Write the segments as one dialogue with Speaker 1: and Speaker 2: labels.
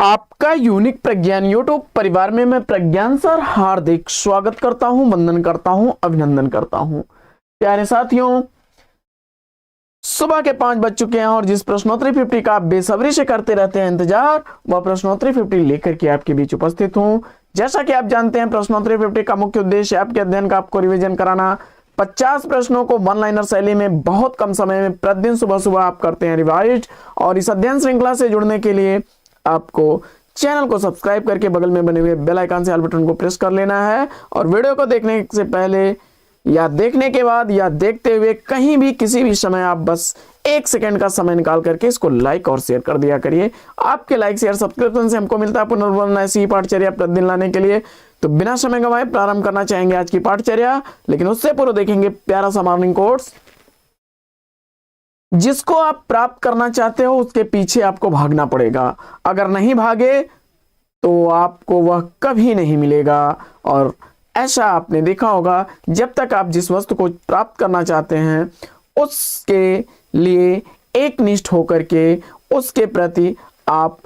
Speaker 1: आपका यूनिक प्रज्ञान यूट्यूब परिवार में मैं प्रज्ञान सर हार्दिक स्वागत करता हूं, वंदन करता हूं, अभिनंदन करता हूं। प्यारे साथियों, सुबह के 5 बज चुके हैं और जिस प्रश्नोत्तरी 50 का आप बेसब्री से करते रहते हैं इंतजार, वह प्रश्नोत्तरी 50 लेकर के आपके बीच उपस्थित हूं। जैसा कि आप जानते हैं, प्रश्नोत्तरी 50 का मुख्य उद्देश्य आपके अध्ययन का आपको रिविजन कराना। 50 प्रश्नों को वन लाइनर शैली में बहुत कम समय में प्रतिदिन सुबह सुबह आप करते हैं रिवाइज। और इस अध्ययन श्रृंखला से जुड़ने के लिए आपको चैनल को सब्सक्राइब करके बगल में बने हुए बेल आइकन से ऑल बटन को प्रेस कर लेना है। और वीडियो को देखने से पहले या देखने के बाद या देखते हुए कहीं भी किसी भी समय आप बस 1 सेकंड का समय निकाल करके इसको लाइक और शेयर कर दिया करिए। आपके लाइक शेयर सब्सक्रिप्शन से हमको मिलता है पुनर्वन ऐसी पाठचर्या प्रतिदिन लाने के लिए। तो बिना समय गंवाए प्रारंभ करना चाहेंगे आज की पाठचर्या, लेकिन उससे पूर्व देखेंगे प्यारा सा मॉर्निंग कोट्स। जिसको आप प्राप्त करना चाहते हो उसके पीछे आपको भागना पड़ेगा। अगर नहीं भागे तो आपको वह कभी नहीं मिलेगा। और ऐसा आपने देखा होगा, जब तक आप जिस वस्तु को प्राप्त करना चाहते हैं उसके लिए एकनिष्ठ होकर के उसके प्रति आप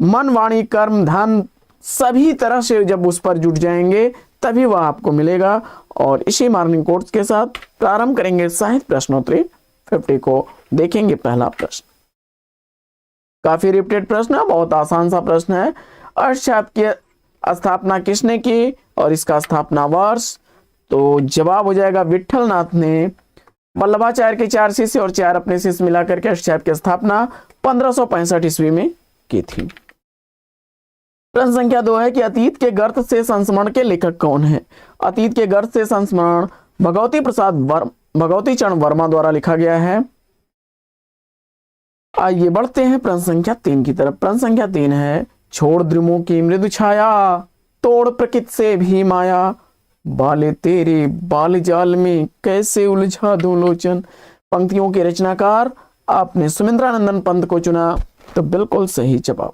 Speaker 1: मन वाणी कर्म धन सभी तरह से जब उस पर जुट जाएंगे तभी वह आपको मिलेगा। और इसी मॉर्निंग कोट्स के साथ प्रारंभ करेंगे साहित्य प्रश्नोत्तरी 50 को। देखेंगे पहला प्रश्न, काफी रिपीटेड प्रश्न है, बहुत आसान सा प्रश्न है। अर्थशास्त्र की स्थापना किसने की और इसका स्थापना वर्ष? तो जवाब हो जाएगा विठल नाथ ने। वल्लभाचार्य के 4 शिष्य और 4 अपने शिष्य मिलाकर के अर्थशास्त्र की स्थापना 1565 ईस्वी में की थी। प्रश्न संख्या 2 है कि अतीत के गर्त से संस्मरण के लेखक कौन है? अतीत के गर्त से संस्मरण भगवती चरण वर्मा द्वारा लिखा गया है। आइए बढ़ते हैं प्रश्न संख्या 3 की तरफ। प्रश्न संख्या 3 है, छोड़ द्रुमों की मृदु छाया, तोड़ प्रकृति से भी माया, बाले तेरे बाल जाल में कैसे उलझा दो लोचन। पंक्तियों के रचनाकार आपने सुमिंद्रानंदन पंत को चुना, तो बिल्कुल सही जवाब।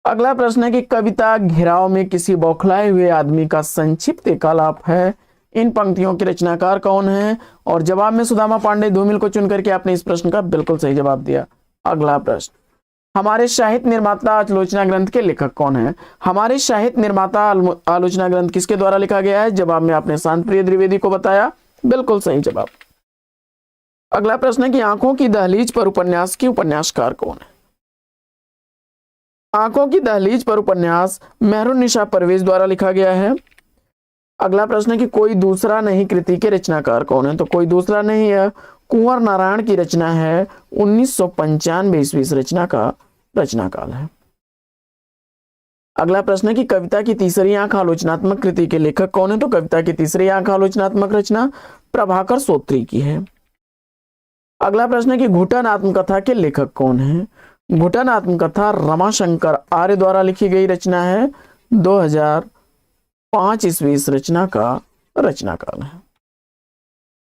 Speaker 1: अगला प्रश्न है कि कविता घेराव में किसी बौखलाए हुए आदमी का संक्षिप्त एकालाप है। इन पंक्तियों के रचनाकार कौन है? और जवाब में सुदामा पांडे धूमिल को चुन करके आपने इस प्रश्न का बिल्कुल सही जवाब दिया। अगला प्रश्न, हमारे साहित्य निर्माता आलोचना ग्रंथ के लेखक कौन है? हमारे साहित्य निर्माता आलोचना ग्रंथ किसके द्वारा लिखा गया है? जवाब में आपने शांत प्रिय द्विवेदी को बताया, बिल्कुल सही जवाब। अगला प्रश्न है कि आंखों की दहलीज पर उपन्यास की उपन्यासकार कौन है? आंखों की दहलीज पर उपन्यास मेहरुन्निसा परवेज द्वारा लिखा गया है। अगला प्रश्न है कि कोई दूसरा नहीं कृति के रचनाकार कौन है? तो कोई दूसरा नहीं है, कुंवर नारायण की रचना है। 1995 ईस्वी रचना का रचनाकाल है। अगला प्रश्न है कि कविता की तीसरी आंख आलोचनात्मक कृति के लेखक कौन है? तो कविता की तीसरी आंख आलोचनात्मक रचना प्रभाकर सोत्री की है। अगला प्रश्न है कि घुटन आत्मकथा के लेखक कौन है? घुटन आत्मकथा रमाशंकर आर्य द्वारा लिखी गई रचना है। 2005 ईस्वी रचना का रचनाकाल है।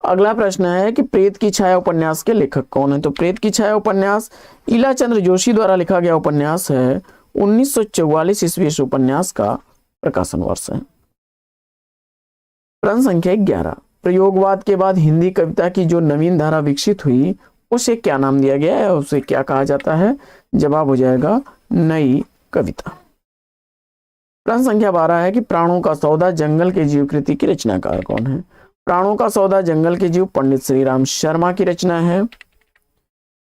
Speaker 1: अगला प्रश्न है कि प्रेत की छाया उपन्यास के लेखक कौन है? तो प्रेत की छाया उपन्यास इला चंद्र जोशी द्वारा लिखा गया उपन्यास है। 1944 ईस्वी उपन्यास का प्रकाशन वर्ष है। प्रश्न संख्या 11, प्रयोगवाद के बाद हिंदी कविता की जो नवीन धारा विकसित हुई उसे क्या नाम दिया गया है? उसे क्या कहा जाता है? जवाब हो जाएगा नई कविता। प्रश्न संख्या 12 है कि प्राणों का सौदा जंगल के जीव कृति की रचनाकार कौन है? प्राणों का सौदा जंगल के जीव पंडित श्री राम शर्मा की रचना है।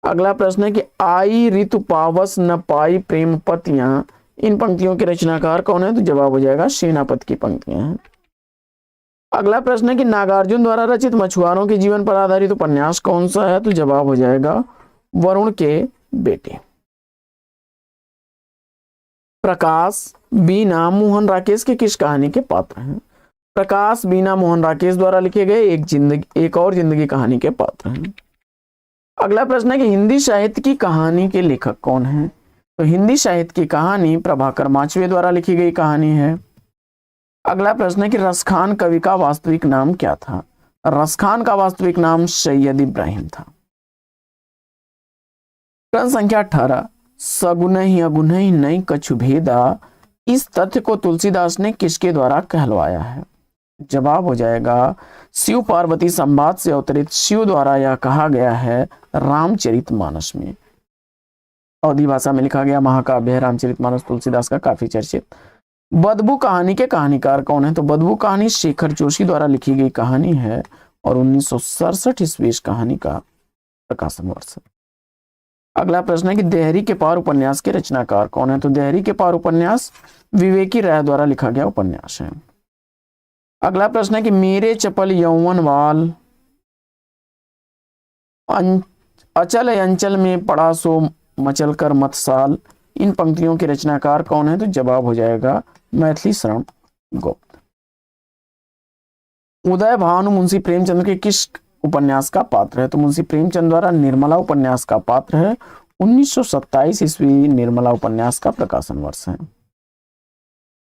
Speaker 1: अगला प्रश्न है कि आई ऋतु पावस न पाई प्रेम पतियां, इन पंक्तियों के रचनाकार कौन है? तो जवाब हो जाएगा सेनापत की पंक्तियां हैं। अगला प्रश्न है कि नागार्जुन द्वारा रचित मछुआरों के जीवन पर आधारित उपन्यास कौन सा है? तो जवाब हो जाएगा वरुण के बेटे। प्रकाश बीना मोहन राकेश के किस कहानी के पात्र हैं? प्रकाश बीना मोहन राकेश द्वारा लिखे गए एक और जिंदगी कहानी के पात्र हैं। अगला प्रश्न है कि हिंदी साहित्य की कहानी के लेखक कौन है? तो हिंदी साहित्य की कहानी प्रभाकर माचवे द्वारा लिखी गई कहानी है। अगला प्रश्न है कि रसखान कवि का वास्तविक नाम क्या था? रसखान का वास्तविक नाम सैयद इब्राहिम था। प्रश्न संख्या 18, सगुनहि अगुनहि नहीं कछु भेदा, इस तथ्य को तुलसीदास ने किसके द्वारा कहलवाया है? जवाब हो जाएगा शिव पार्वती संवाद से अवतरित शिव द्वारा यह कहा गया है रामचरितमानस में। अवधी भाषा में लिखा गया महाकाव्य है रामचरितमानस, तुलसीदास का काफी चर्चित। बदबू कहानी के कहानीकार कौन है? तो बदबू कहानी शेखर जोशी द्वारा लिखी गई कहानी है और 1967 ईस्वी इस कहानी का प्रकाशन वर्ष है। अगला प्रश्न है कि देहरी के पार उपन्यास के रचनाकार कौन है? तो देहरी के पार उपन्यास विवेकी राय द्वारा लिखा गया उपन्यास है। अगला प्रश्न है कि मेरे चपल यौवन वाल अचल अंचल में पड़ा सो मचल कर मतसाल, इन पंक्तियों के रचनाकार कौन है? तो जवाब हो जाएगा मैथिली शरण गुप्त। उदय भानु मुंशी प्रेमचंद के किस उपन्यास का पात्र है? तो मुंशी प्रेमचंद द्वारा निर्मला उपन्यास का पात्र है। 1927 ईस्वी निर्मला उपन्यास का प्रकाशन वर्ष है।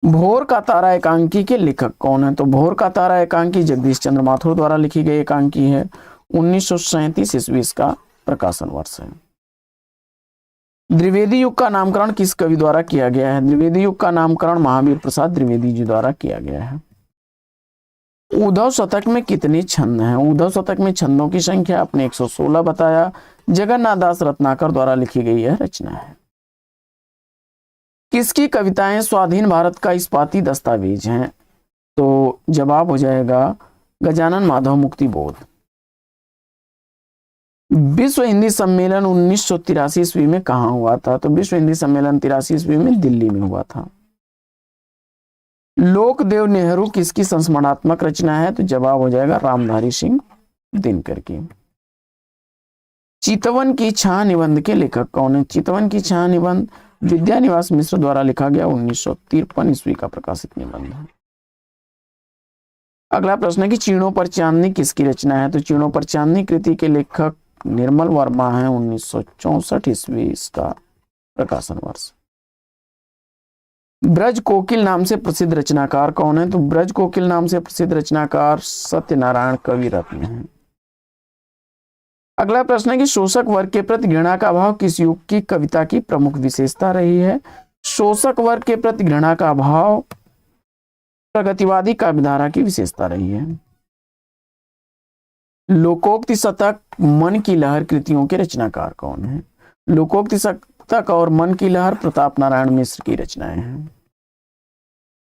Speaker 1: भोर का तारा एकांकी के लेखक कौन है? तो भोर का तारा एकांकी जगदीश चंद्र माथुर द्वारा लिखी गई एकांकी है। 1937 ईस्वी का प्रकाशन वर्ष है। द्विवेदी युग का नामकरण किस कवि द्वारा किया गया है? द्विवेदी युग का नामकरण महावीर प्रसाद द्विवेदी जी द्वारा किया गया है। उद्धव शतक में कितने छंद हैं? उद्धव शतक में छंदों की संख्या आपने 116 बताया। जगन्नाथ दास रत्नाकर द्वारा लिखी गई यह रचना है। किसकी कविताएं स्वाधीन भारत का इस्पाती दस्तावेज हैं? तो जवाब हो जाएगा गजानन माधव मुक्ति बोध। विश्व हिंदी सम्मेलन 1983 ईस्वी में कहां हुआ था? तो विश्व हिंदी सम्मेलन 83 ईस्वी में दिल्ली में हुआ था। लोकदेव नेहरू किसकी संस्मरणात्मक रचना है? तो जवाब हो जाएगा रामधारी सिंह दिनकर की। चितवन की छां निबंध के लेखक कौन है? चितवन की छां निबंध विद्यानिवास मिश्र द्वारा लिखा गया 1953 ईस्वी का प्रकाशित निबंध है। अगला प्रश्न है कि चीणों पर चांदनी किसकी रचना है? तो चीणों पर चांदनी कृति के लेखक निर्मल वर्मा है। 1964 ईस्वी इसका प्रकाशन वर्ष। ब्रज कोकिल नाम से प्रसिद्ध रचनाकार कौन है? तो ब्रज कोकिल नाम से प्रसिद्ध रचनाकार सत्यनारायण कवि रत्न है। अगला प्रश्न है कि शोषक वर्ग के प्रति घृणा का भाव किस युग की कविता की प्रमुख विशेषता रही है? शोषक वर्ग के प्रति घृणा का भाव प्रगतिवादी काव्यधारा की विशेषता रही है। लोकोक्ति शतक मन की लहर कृतियों के रचनाकार कौन है? लोकोक्ति शतक और मन की लहर प्रताप नारायण मिश्र की रचनाएं हैं।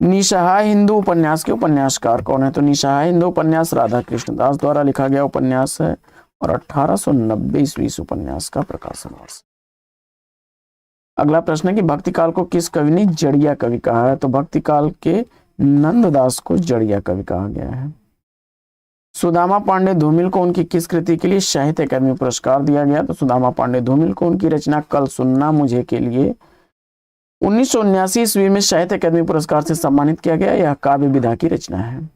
Speaker 1: निसहाय हिंदू उपन्यास के उपन्यासकार कौन है? तो निसहाय हिंदू उपन्यास राधा कृष्ण दास द्वारा लिखा गया उपन्यास है और 1890 ईस्वी इस उपन्यास का प्रकाशन वर्ष। अगला प्रश्न है कि भक्तिकाल को किस कवि ने जड़िया कवि कहा है? तो भक्तिकाल के नंददास को जड़िया कवि कहा गया है। सुदामा पांडे धूमिल को उनकी किस कृति के लिए साहित्य अकादमी पुरस्कार दिया गया? तो सुदामा पांडे धूमिल को उनकी रचना कल सुनना मुझे के लिए 1979 ईस्वी में साहित्य अकादमी पुरस्कार से सम्मानित किया गया। यह काव्य विधा की रचना है।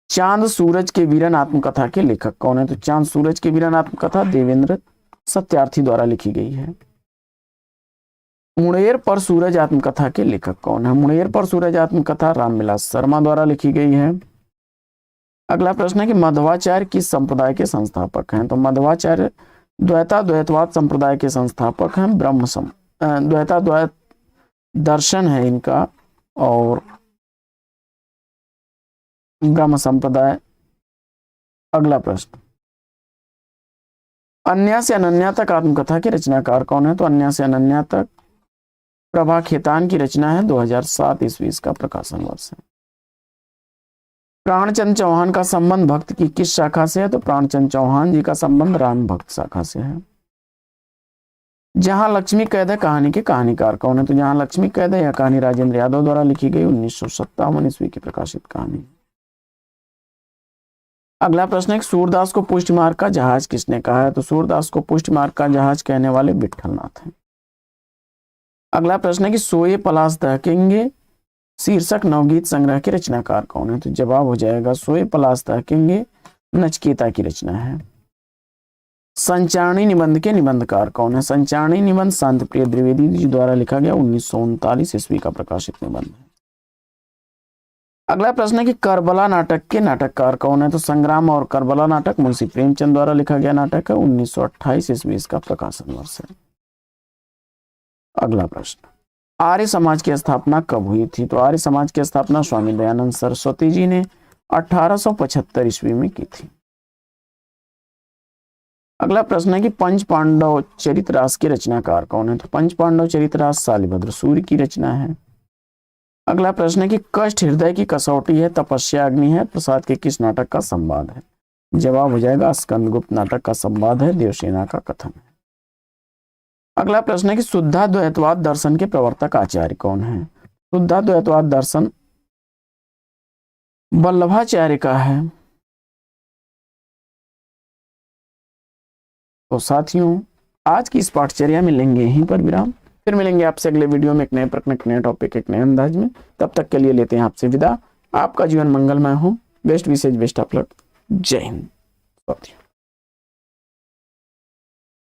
Speaker 1: चांद सूरज के वीरन आत्मकथा के लेखक कौन है? तो चांद सूरज के वीरन आत्मकथा देवेंद्र सत्यार्थी द्वारा लिखी गई है। मुणेर पर सूरज आत्मकथा के लेखक कौन है? मुणेर पर सूरज आत्मकथा रामविलास शर्मा द्वारा लिखी गई है। अगला प्रश्न है कि मध्वाचार्य किस संप्रदाय के संस्थापक हैं? तो मध्वाचार्य द्वैताद्वैतवाद संप्रदाय के संस्थापक हैं। द्वैताद्वैत दर्शन है इनका और ब्रह्म संप्रदाय। अगला प्रश्न, अन्या से अनन्या तक आत्मकथा के रचनाकार कौन है? तो अन्या से अनन्या तक प्रभा खेतान की रचना है। 2007 ईस्वी इसका प्रकाशन वर्ष है। प्राणचंद चौहान का संबंध भक्त की किस शाखा से है? तो प्राणचंद चौहान जी का संबंध राम भक्त शाखा से है। जहां लक्ष्मी कैद है कहानी के कहानीकार कौन है? तो जहां लक्ष्मी कैद है यह कहानी राजेंद्र यादव द्वारा लिखी गई 1957 ईस्वी की प्रकाशित कहानी। अगला प्रश्न है सूरदास को पुष्ट मार्ग का जहाज किसने कहा है? तो सूरदास को पुष्ट मार्ग का जहाज कहने वाले विठलनाथ हैं। अगला प्रश्न है कि सोए पलाश दहकेंगे शीर्षक नवगीत संग्रह के रचनाकार कौन है? तो जवाब हो जाएगा सोए पलाश दहकेंगे नचकेता की रचना है। संचारणी निबंध के निबंधकार कौन है? संचारणी निबंध शांति प्रिय द्विवेदी जी द्वारा लिखा गया 1939 ईस्वी का प्रकाशित निबंध है। अगला प्रश्न है कि करबला नाटक के नाटककार कौन है? तो संग्राम और करबला नाटक मुंशी प्रेमचंद द्वारा लिखा गया नाटक है। 1928 ईस्वी इसका प्रकाशन वर्ष है। अगला प्रश्न, आर्य समाज की स्थापना कब हुई थी? तो आर्य समाज की स्थापना स्वामी दयानंद सरस्वती जी ने 1875 ईस्वी में की थी। अगला प्रश्न है कि पंच पांडव चरितरास के रचनाकार कौन है? तो पंच पांडव चरितरास शालिभद्र सूर्य की रचना है। अगला प्रश्न है कि कष्ट हृदय की कसौटी है, तपस्या अग्नि है, प्रसाद के किस नाटक का संवाद है? जवाब हो जाएगा स्कंदगुप्त नाटक का संवाद है, देवसेना का कथन है। अगला प्रश्न है कि शुद्धाद्वैतवाद दर्शन के प्रवर्तक आचार्य कौन है? शुद्धाद्वैतवाद दर्शन वल्लभाचार्य का है। तो साथियों, आज की इस पाठचर्या में लेंगे यहीं पर विराम। फिर मिलेंगे आपसे अगले वीडियो में एक नए प्रश्न, एक नए टॉपिक, एक नए अंदाज में। तब तक के लिए लेते हैं आपसे विदा। आपका जीवन मंगलमय हो। बेस्ट विशेष बेस्ट ऑफ लक। जय हिंद साथियों।